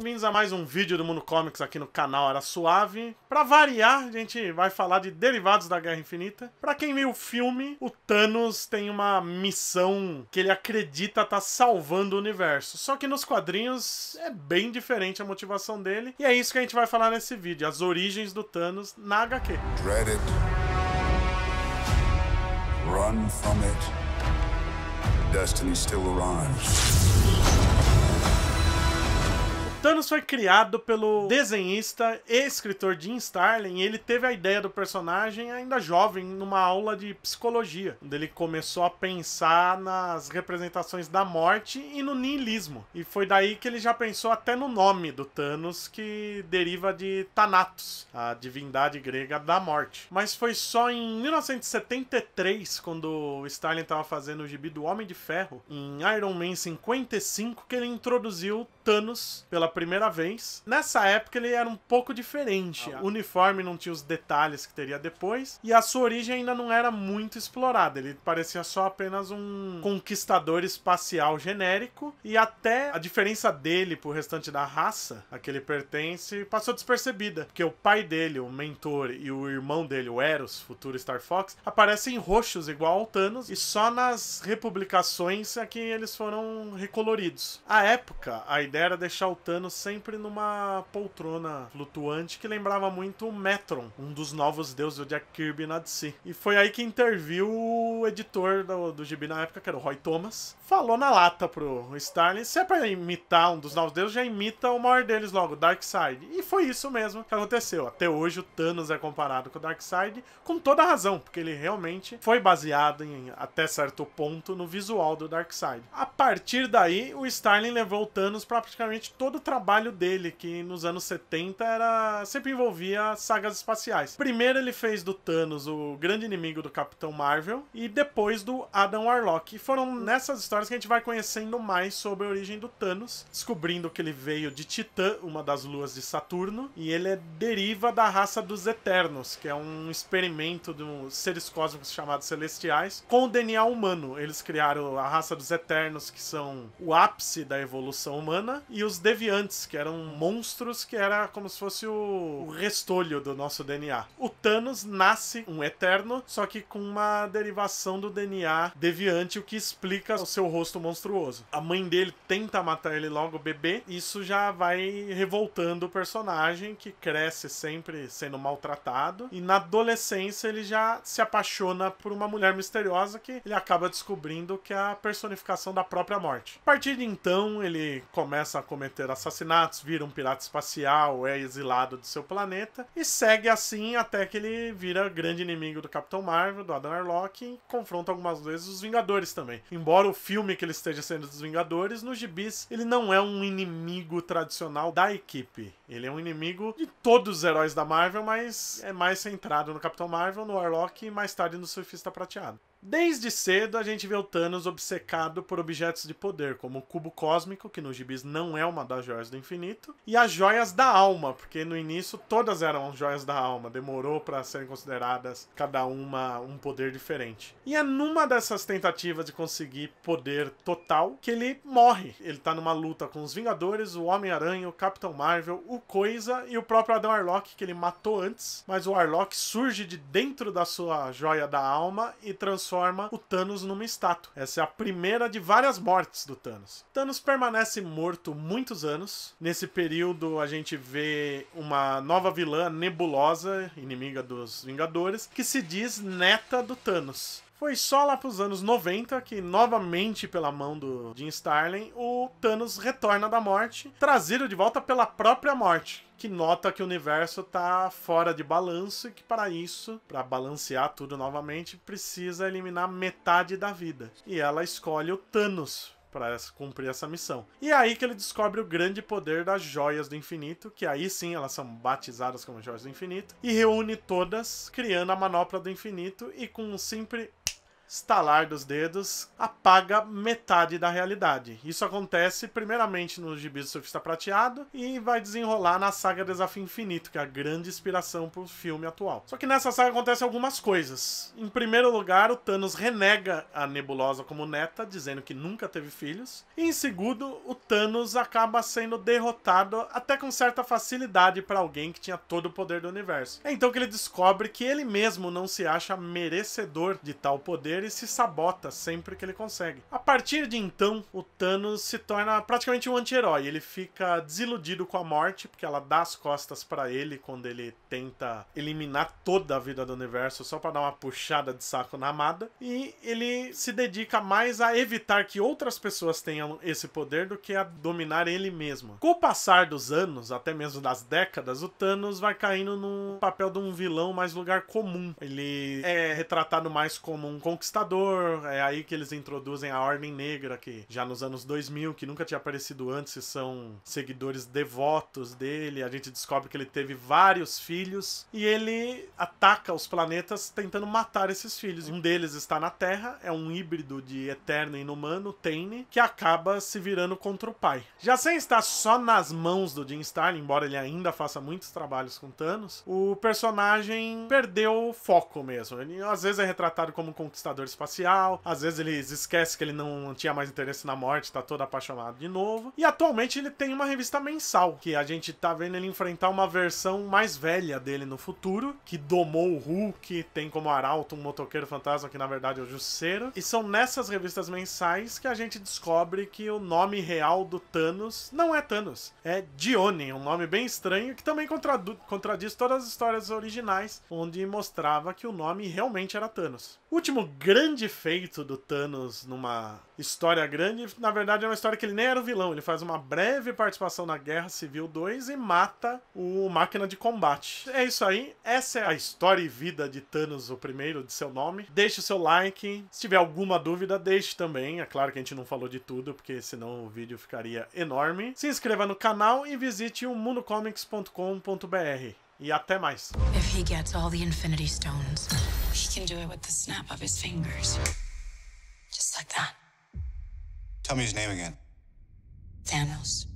Bem-vindos a mais um vídeo do Mundo Comics aqui no canal Era Suave. Pra variar, a gente vai falar de derivados da Guerra Infinita. Pra quem viu o filme, o Thanos tem uma missão que ele acredita estar salvando o universo. Só que nos quadrinhos é bem diferente a motivação dele. E é isso que a gente vai falar nesse vídeo, as origens do Thanos na HQ. Dread it. Run from it. Destiny still arrives. Thanos foi criado pelo desenhista e escritor Jim Starlin, e ele teve a ideia do personagem ainda jovem numa aula de psicologia, onde ele começou a pensar nas representações da morte e no niilismo. E foi daí que ele já pensou até no nome do Thanos, que deriva de Thanatos, a divindade grega da morte. Mas foi só em 1973, quando o Starlin estava fazendo o gibi do Homem de Ferro, em Iron Man 55, que ele introduziu Thanos pela primeira vez. Nessa época ele era um pouco diferente. O uniforme não tinha os detalhes que teria depois, e a sua origem ainda não era muito explorada. Ele parecia só apenas um conquistador espacial genérico, e até a diferença dele pro restante da raça a que ele pertence passou despercebida, porque o pai dele, o mentor, e o irmão dele, o Eros, futuro Star Fox, aparecem roxos igual ao Thanos, e só nas republicações é que eles foram recoloridos. À época, a ideia era deixar o Thanos sempre numa poltrona flutuante que lembrava muito o Metron, um dos novos deuses do Jack Kirby na DC. E foi aí que interviu o editor do gibi na época, que era o Roy Thomas. Falou na lata pro Starlin: se é pra imitar um dos novos deuses, já imita o maior deles logo, Darkseid. E foi isso mesmo que aconteceu. Até hoje o Thanos é comparado com o Darkseid, com toda a razão, porque ele realmente foi baseado até certo ponto no visual do Darkseid. A partir daí, o Starlin levou o Thanos pra praticamente todo o trabalho dele, que nos anos 70 sempre envolvia sagas espaciais. Primeiro ele fez do Thanos o grande inimigo do Capitão Marvel, e depois do Adam Warlock. E foram nessas histórias que a gente vai conhecendo mais sobre a origem do Thanos, descobrindo que ele veio de Titã, uma das luas de Saturno, e ele deriva da raça dos Eternos, que é um experimento dos seres cósmicos chamados Celestiais, com o DNA humano. Eles criaram a raça dos Eternos, que são o ápice da evolução humana, e os Deviantes, que eram monstros, que era como se fosse o restolho do nosso DNA. O Thanos nasce um Eterno, só que com uma derivação do DNA deviante, o que explica o seu rosto monstruoso. A mãe dele tenta matar ele logo bebê, isso já vai revoltando o personagem, que cresce sempre sendo maltratado, e na adolescência ele já se apaixona por uma mulher misteriosa que ele acaba descobrindo que é a personificação da própria morte. A partir de então ele começa a cometer assassinatos, vira um pirata espacial, é exilado do seu planeta, e segue assim até que ele vira grande inimigo do Capitão Marvel, do Adam Warlock, e confronta algumas vezes os Vingadores também. Embora o filme que ele esteja sendo dos Vingadores, nos gibis ele não é um inimigo tradicional da equipe. Ele é um inimigo de todos os heróis da Marvel, mas é mais centrado no Capitão Marvel, no Warlock e mais tarde no Surfista Prateado. Desde cedo a gente vê o Thanos obcecado por objetos de poder, como o Cubo Cósmico, que nos gibis não é uma das joias do infinito, e as joias da alma, porque no início todas eram joias da alma, demorou para serem consideradas cada uma um poder diferente. E é numa dessas tentativas de conseguir poder total que ele morre. Ele tá numa luta com os Vingadores, o Homem-Aranha, o Capitão Marvel, o Coisa e o próprio Adam Warlock, que ele matou antes, mas o Warlock surge de dentro da sua joia da alma e transforma o Thanos numa estátua. Essa é a primeira de várias mortes do Thanos. Thanos permanece morto muitos anos. Nesse período a gente vê uma nova vilã, Nebulosa, inimiga dos Vingadores, que se diz neta do Thanos. Foi só lá pros anos 90 que, novamente pela mão do Jim Starlin, o Thanos retorna da morte, trazido de volta pela própria morte, que nota que o universo tá fora de balanço e que para isso, para balancear tudo novamente, precisa eliminar metade da vida. E ela escolhe o Thanos para cumprir essa missão. E é aí que ele descobre o grande poder das Joias do Infinito, que aí sim elas são batizadas como Joias do Infinito, e reúne todas, criando a Manopla do Infinito, e com um simples estalar dos dedos, apaga metade da realidade. Isso acontece primeiramente no Gibi do Surfista Prateado e vai desenrolar na saga Desafio Infinito, que é a grande inspiração pro filme atual. Só que nessa saga acontecem algumas coisas. Em primeiro lugar, o Thanos renega a Nebulosa como neta, dizendo que nunca teve filhos. E em segundo, o Thanos acaba sendo derrotado até com certa facilidade para alguém que tinha todo o poder do universo. É então que ele descobre que ele mesmo não se acha merecedor de tal poder e se sabota sempre que ele consegue. A partir de então, o Thanos se torna praticamente um anti-herói. Ele fica desiludido com a morte, porque ela dá as costas pra ele quando ele tenta eliminar toda a vida do universo só pra dar uma puxada de saco na amada. E ele se dedica mais a evitar que outras pessoas tenham esse poder do que a dominar ele mesmo. Com o passar dos anos, até mesmo das décadas, o Thanos vai caindo no papel de um vilão mais lugar comum. Ele é retratado mais como um conquistador. É aí que eles introduzem a Ordem Negra, que já nos anos 2000, que nunca tinha aparecido antes, e são seguidores devotos dele. A gente descobre que ele teve vários filhos e ele ataca os planetas tentando matar esses filhos. Um deles está na Terra, é um híbrido de Eterno e Inumano, Tane, que acaba se virando contra o pai. Já sem estar só nas mãos do Jim Starlin, embora ele ainda faça muitos trabalhos com Thanos, o personagem perdeu o foco mesmo. Ele às vezes é retratado como um conquistador espacial, às vezes eles esquecem que ele não tinha mais interesse na morte, tá todo apaixonado de novo. E atualmente ele tem uma revista mensal, que a gente tá vendo ele enfrentar uma versão mais velha dele no futuro, que domou o Hulk, tem como arauto um motoqueiro fantasma que na verdade é o Justiceiro. E são nessas revistas mensais que a gente descobre que o nome real do Thanos não é Thanos, é Dione, um nome bem estranho que também contradiz todas as histórias originais, onde mostrava que o nome realmente era Thanos. O último grande feito do Thanos numa história grande, na verdade é uma história que ele nem era o vilão, ele faz uma breve participação na Guerra Civil 2 e mata o Máquina de Combate. É isso aí, essa é a história e vida de Thanos, o primeiro de seu nome. Deixe o seu like, se tiver alguma dúvida, deixe também, é claro que a gente não falou de tudo, porque senão o vídeo ficaria enorme. Se inscreva no canal e visite o mundocomics.com.br. E até mais. If he gets all the Infinity Stones, he can do it with the snap of his fingers. Just like that. Tell me his name again. Thanos.